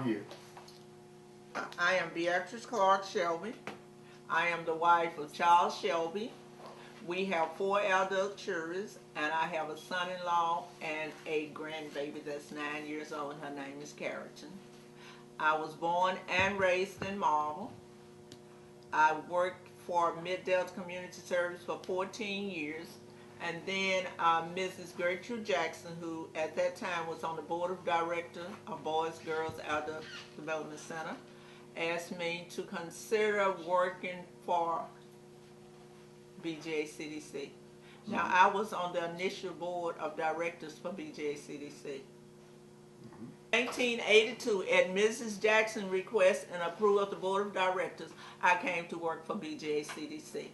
you? I am Beatrice Shelby. I am the wife of Charles Shelby. We have 4 adult children, and I have a son-in-law and a grandbaby that's 9 years old. Her name is Carrington. I was born and raised in Marble. I worked for Mid-Delta Community Service for 14 years. And then Mrs. Gertrude Jackson, who at that time was on the board of directors of Boys Girls Adult Development Center, asked me to consider working for BGACDC. Now, I was on the initial board of directors for BGACDC. 1982, at Mrs. Jackson's request and approval of the board of directors, I came to work for BGACDC.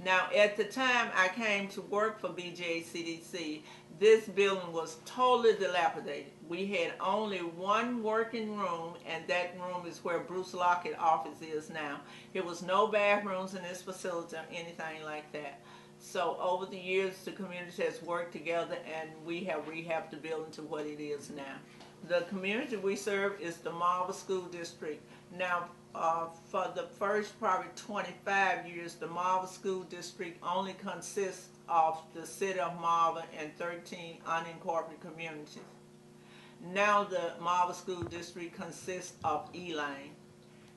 Now, at the time I came to work for BGACDC, this building was totally dilapidated. We had only one working room, and that room is where Bruce Lockett's office is now. There was no bathrooms in this facility or anything like that. So over the years, the community has worked together, and we have rehabbed the building to what it is now. The community we serve is the Marble School District. Now, for the first probably 25 years, the Marble School District only consists of the city of Marble and 13 unincorporated communities. Now the Marble School District consists of Elaine.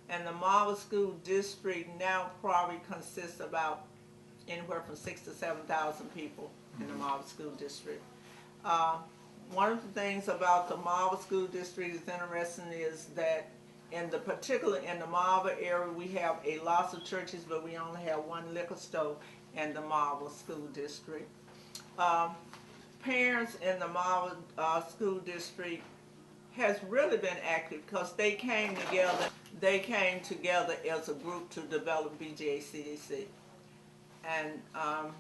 And the Marble School District now probably consists about anywhere from 6,000 to 7,000 people in the Marble School District. One of the things about the Marble School District is interesting is that in the Marble area, we have a lot of churches, but we only have one liquor store in the Marble School District. Parents in the Marble School District has really been active because they came together. They came together as a group to develop BGACDC. And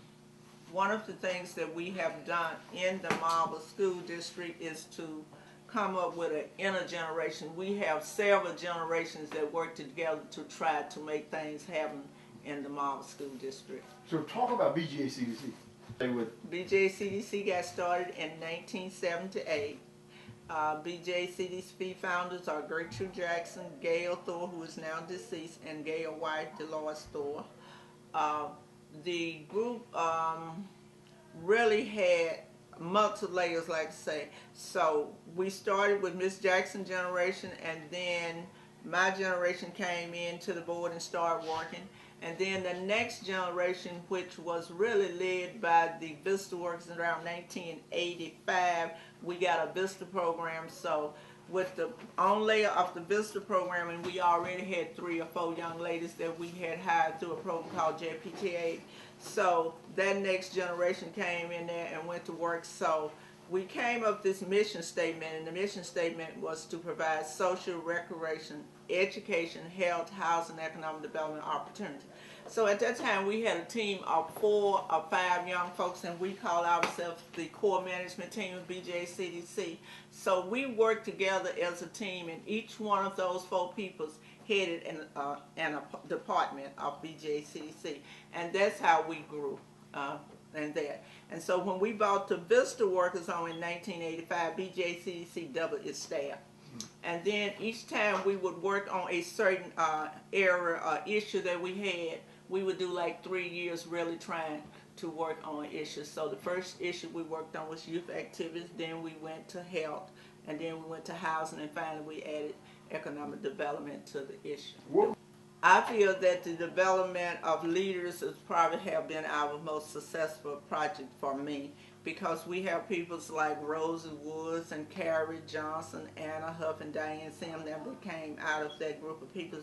one of the things that we have done in the Marble School District is to come up with an intergeneration. We have several generations that work together to try to make things happen in the Marble School District. So talk about BGACDC. BGACDC got started in 1978. BGACDC founders are Gertrude Jackson, Gail Thor, who is now deceased, and Gail's wife, Dolores Thor. The group really had multi-layers, like I say. So we started with Miss Jackson's generation, and then my generation came into the board and started working. And then the next generation, which was really led by the Vista Workers around 1985, we got a Vista program. So with the on layer of the Vista program, and we already had 3 or 4 young ladies that we had hired through a program called JPTA. So that next generation came in there and went to work. So we came up with this mission statement, and the mission statement was to provide social, recreation, education, health, housing, economic development opportunity. So at that time we had a team of 4 or 5 young folks, and we call ourselves the core management team of BGACDC. So we worked together as a team, and each one of those 4 people headed in a department of BGACDC, and that's how we grew. And so when we brought the Vista Workers on in 1985, BGACDC doubled its staff. And then each time we would work on a certain area or issue that we had, we would do like 3 years really trying to work on issues. So the first issue we worked on was youth activities, then we went to health, and then we went to housing, and finally we added economic development to the issue. Whoa. I feel that the development of leaders has probably have been our most successful project for me, because we have people like Rosie Woods and Carrie Johnson, Anna Huff, and Diane Sim that came out of that group of people.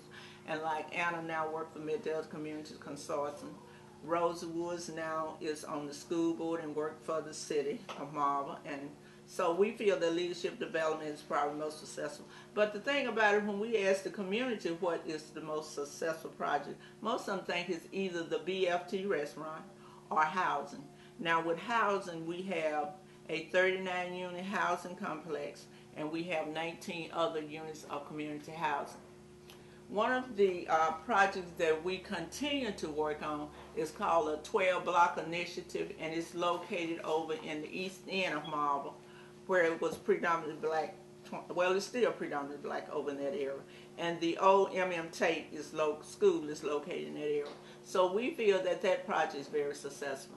And like Anna now works for Mid-Delta Community Consortium. Rosie Woods now is on the school board and works for the city of Marble. And so we feel that leadership development is probably most successful. But the thing about it, when we ask the community what is the most successful project, most of them think it's either the BFT restaurant or housing. Now with housing, we have a 39-unit housing complex, and we have 19 other units of community housing. One of the projects that we continue to work on is called a 12-block initiative, and it's located over in the east end of Marble, where it was predominantly black well, it's still predominantly black over in that area. And the old Tate school is located in that area. So we feel that that project is very successful.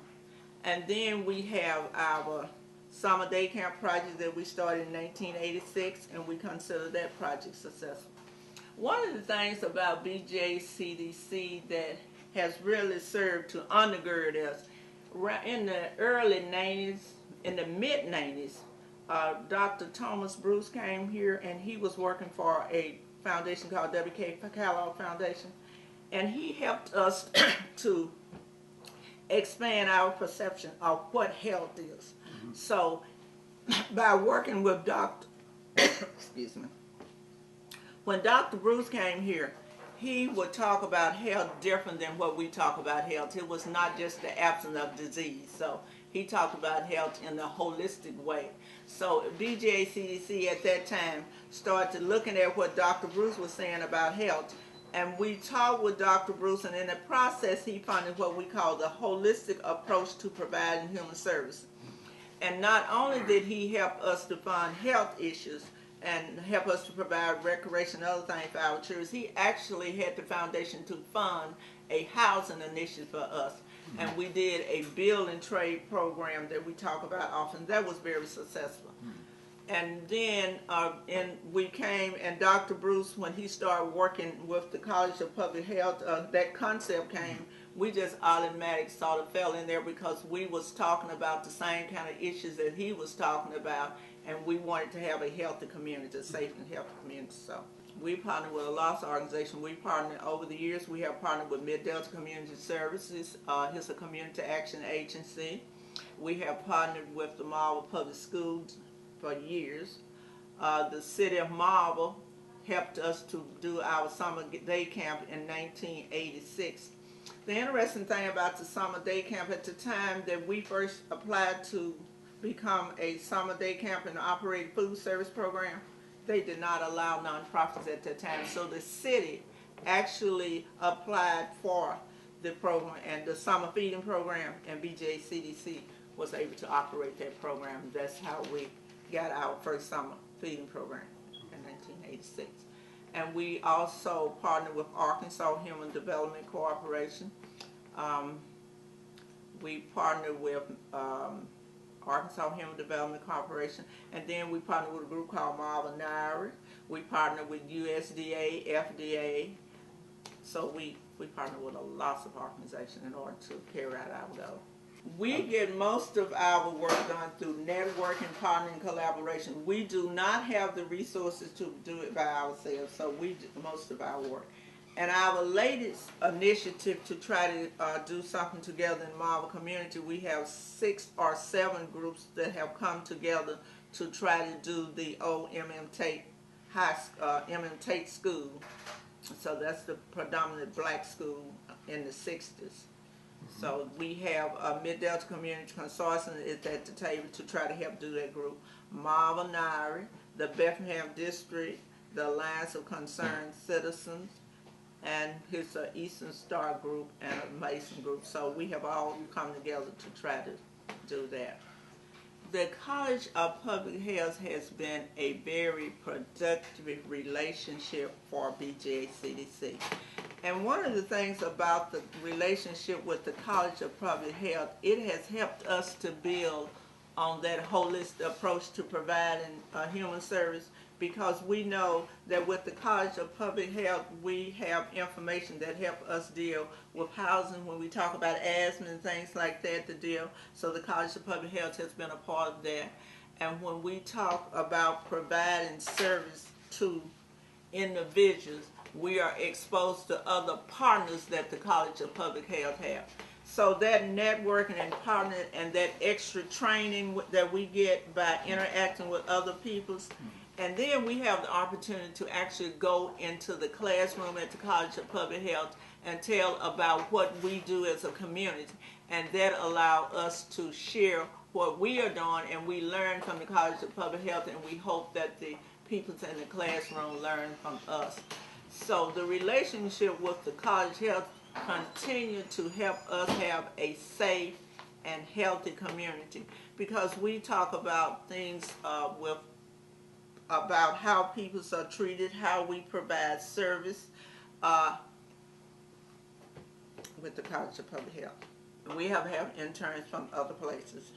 And then we have our summer day camp project that we started in 1986, and we consider that project successful. One of the things about BGACDC that has really served to undergird us, in the early 90s, in the mid-90s, Dr. Thomas Bruce came here, and he was working for a foundation called W.K. Kellogg Foundation, and he helped us to expand our perception of what health is. Mm-hmm. So, by working with excuse me, when Dr. Bruce came here, he would talk about health different than what we talk about health. It was not just the absence of disease. So he talked about health in a holistic way. So BGACDC at that time started looking at what Dr. Bruce was saying about health. And we talked with Dr. Bruce, and in the process he funded what we call the holistic approach to providing human service. And not only did he help us to fund health issues and help us to provide recreation and other things for our children, he actually had the foundation to fund a housing initiative for us. Mm-hmm. And we did a build and trade program that we talk about often. That was very successful. Mm-hmm. And then we came, and Dr. Bruce, when he started working with the College of Public Health, that concept came. We just automatically sort of fell in there because we was talking about the same kind of issues that he was talking about, and we wanted to have a healthy community, a safe and healthy community. So we partnered with a lot of organizations. We partnered over the years. We have partnered with Mid-Delta Community Services. It's a community action agency. We have partnered with the Marble Public Schools for years. The city of Marble helped us to do our summer day camp in 1986. The interesting thing about the summer day camp, at the time that we first applied to become a summer day camp and operate food service program, they did not allow nonprofits at that time. So the city actually applied for the program and the summer feeding program, and BGACDC was able to operate that program. That's how we got our first summer feeding program in 1986. And we also partnered with Arkansas Human Development Corporation. We partnered with Arkansas Human Development Corporation, and then we partnered with a group called Marvin Nairi. We partnered with USDA, FDA. So we partnered with a lot of organizations in order to carry out our goal. We get most of our work done through networking, partnering, collaboration. We do not have the resources to do it by ourselves, so we do most of our work. And our latest initiative to try to do something together in the Marble community, we have 6 or 7 groups that have come together to try to do the old Tate Tate School. So that's the predominant black school in the 60s. So we have a Mid-Delta Community Consortium is at the table to try to help do that group. Marvin Nairi, the Bethlehem District, the Alliance of Concerned Citizens, and his Eastern Star group and a Mason group. So we have all come together to try to do that. The College of Public Health has been a very productive relationship for BGACDC. And one of the things about the relationship with the College of Public Health, it has helped us to build on that holistic approach to providing human service, because we know that with the College of Public Health, we have information that help us deal with housing when we talk about asthma and things like that to deal. So the College of Public Health has been a part of that. And when we talk about providing service to individuals, we are exposed to other partners that the College of Public Health have. So that networking and partnering and that extra training that we get by interacting with other peoples, and then we have the opportunity to actually go into the classroom at the College of Public Health and tell about what we do as a community, and that allow us to share what we are doing, and we learn from the College of Public Health, and we hope that the people in the classroom learn from us. So the relationship with the College Health continue to help us have a safe and healthy community, because we talk about things with about how people are treated, how we provide service with the College of Public Health. We have had interns from other places.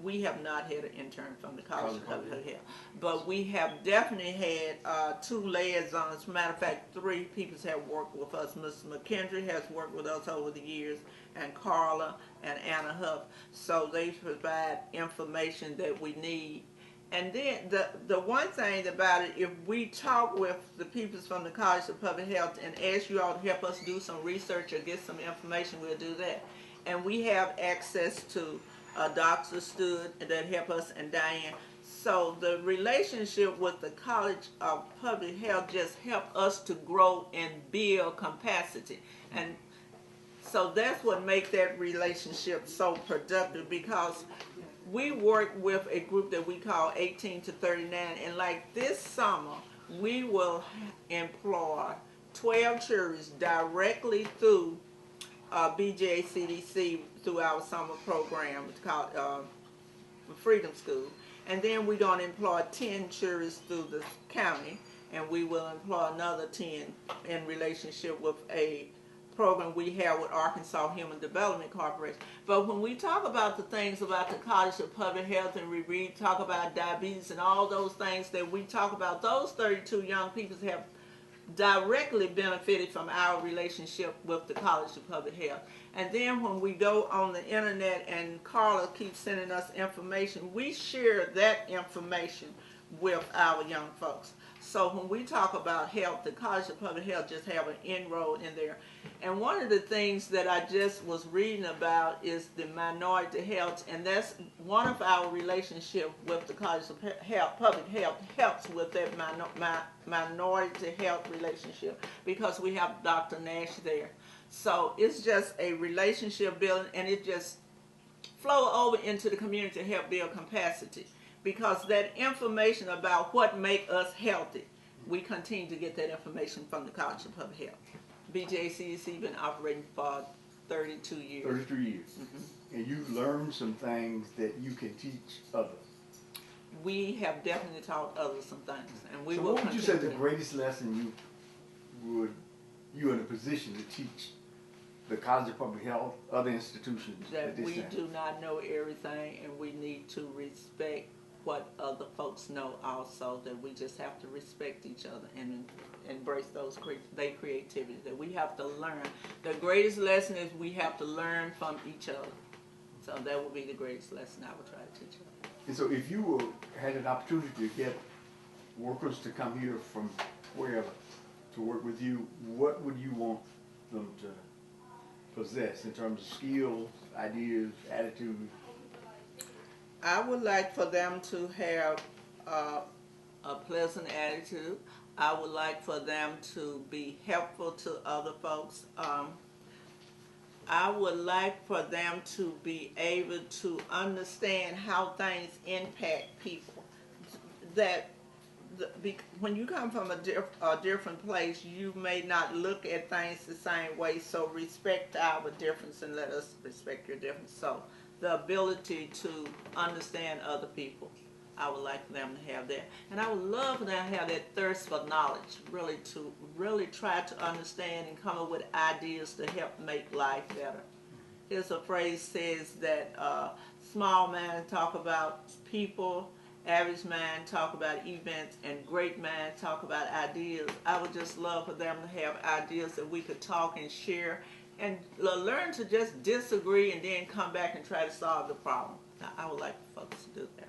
We have not had an intern from the College of Public Health, but we have definitely had 2 liaisons. As a matter of fact, 3 people have worked with us. Mr. McKendry has worked with us over the years, and Carla and Anna Huff. So they provide information that we need. And then the one thing about it, if we talk with the people from the College of Public Health and ask you all to help us do some research or get some information, we'll do that. And we have access to Dr. Stood that help us, and Diane. So the relationship with the College of Public Health just help us to grow and build capacity. And so that's what makes that relationship so productive, because we work with a group that we call 18 to 39, and like this summer, we will employ 12 juries directly through BGACDC through our summer program. It's called Freedom School. And then we're going to employ 10 juries through the county, and we will employ another 10 in relationship with a program we have with Arkansas Human Development Corporation. But when we talk about the things about the College of Public Health, and we talk about diabetes and all those things that we talk about, those 32 young people have directly benefited from our relationship with the College of Public Health. And then when we go on the internet and Carla keeps sending us information, we share that information with our young folks. So when we talk about health, the College of Public Health just have an inroad in there. And one of the things that I just was reading about is the minority health, and that's one of our relationship with the College of Public Health helps with that minority health relationship, because we have Dr. Nash there. So it's just a relationship building, and it just flow over into the community to help build capacity. Because that information about what make us healthy, we continue to get that information from the College of Public Health. BGACDC been operating for 32 years. 33 years. Mm-hmm. And you've learned some things that you can teach others. We have definitely taught others some things, and we so will. What would you say the greatest lesson you're in a position to teach the College of Public Health, other institutions? That we do not know everything, and we need to respect what other folks know also, that we just have to respect each other and embrace their creativity, that we have to learn. The greatest lesson is we have to learn from each other. So that would be the greatest lesson I would try to teach others. And so if you had an opportunity to get workers to come here from wherever to work with you, what would you want them to possess in terms of skills, ideas, attitude? I would like for them to have a pleasant attitude. I would like for them to be helpful to other folks. I would like for them to be able to understand how things impact people. That when you come from a different place, you may not look at things the same way, so respect our difference and let us respect your difference. So the ability to understand other people, I would like for them to have that. And I would love for them to have that thirst for knowledge, really try to understand and come up with ideas to help make life better. There's a phrase says that small minds talk about people, average minds talk about events, and great minds talk about ideas. I would just love for them to have ideas that we could talk and share, and learn to just disagree and then come back and try to solve the problem. I would like for folks to do that.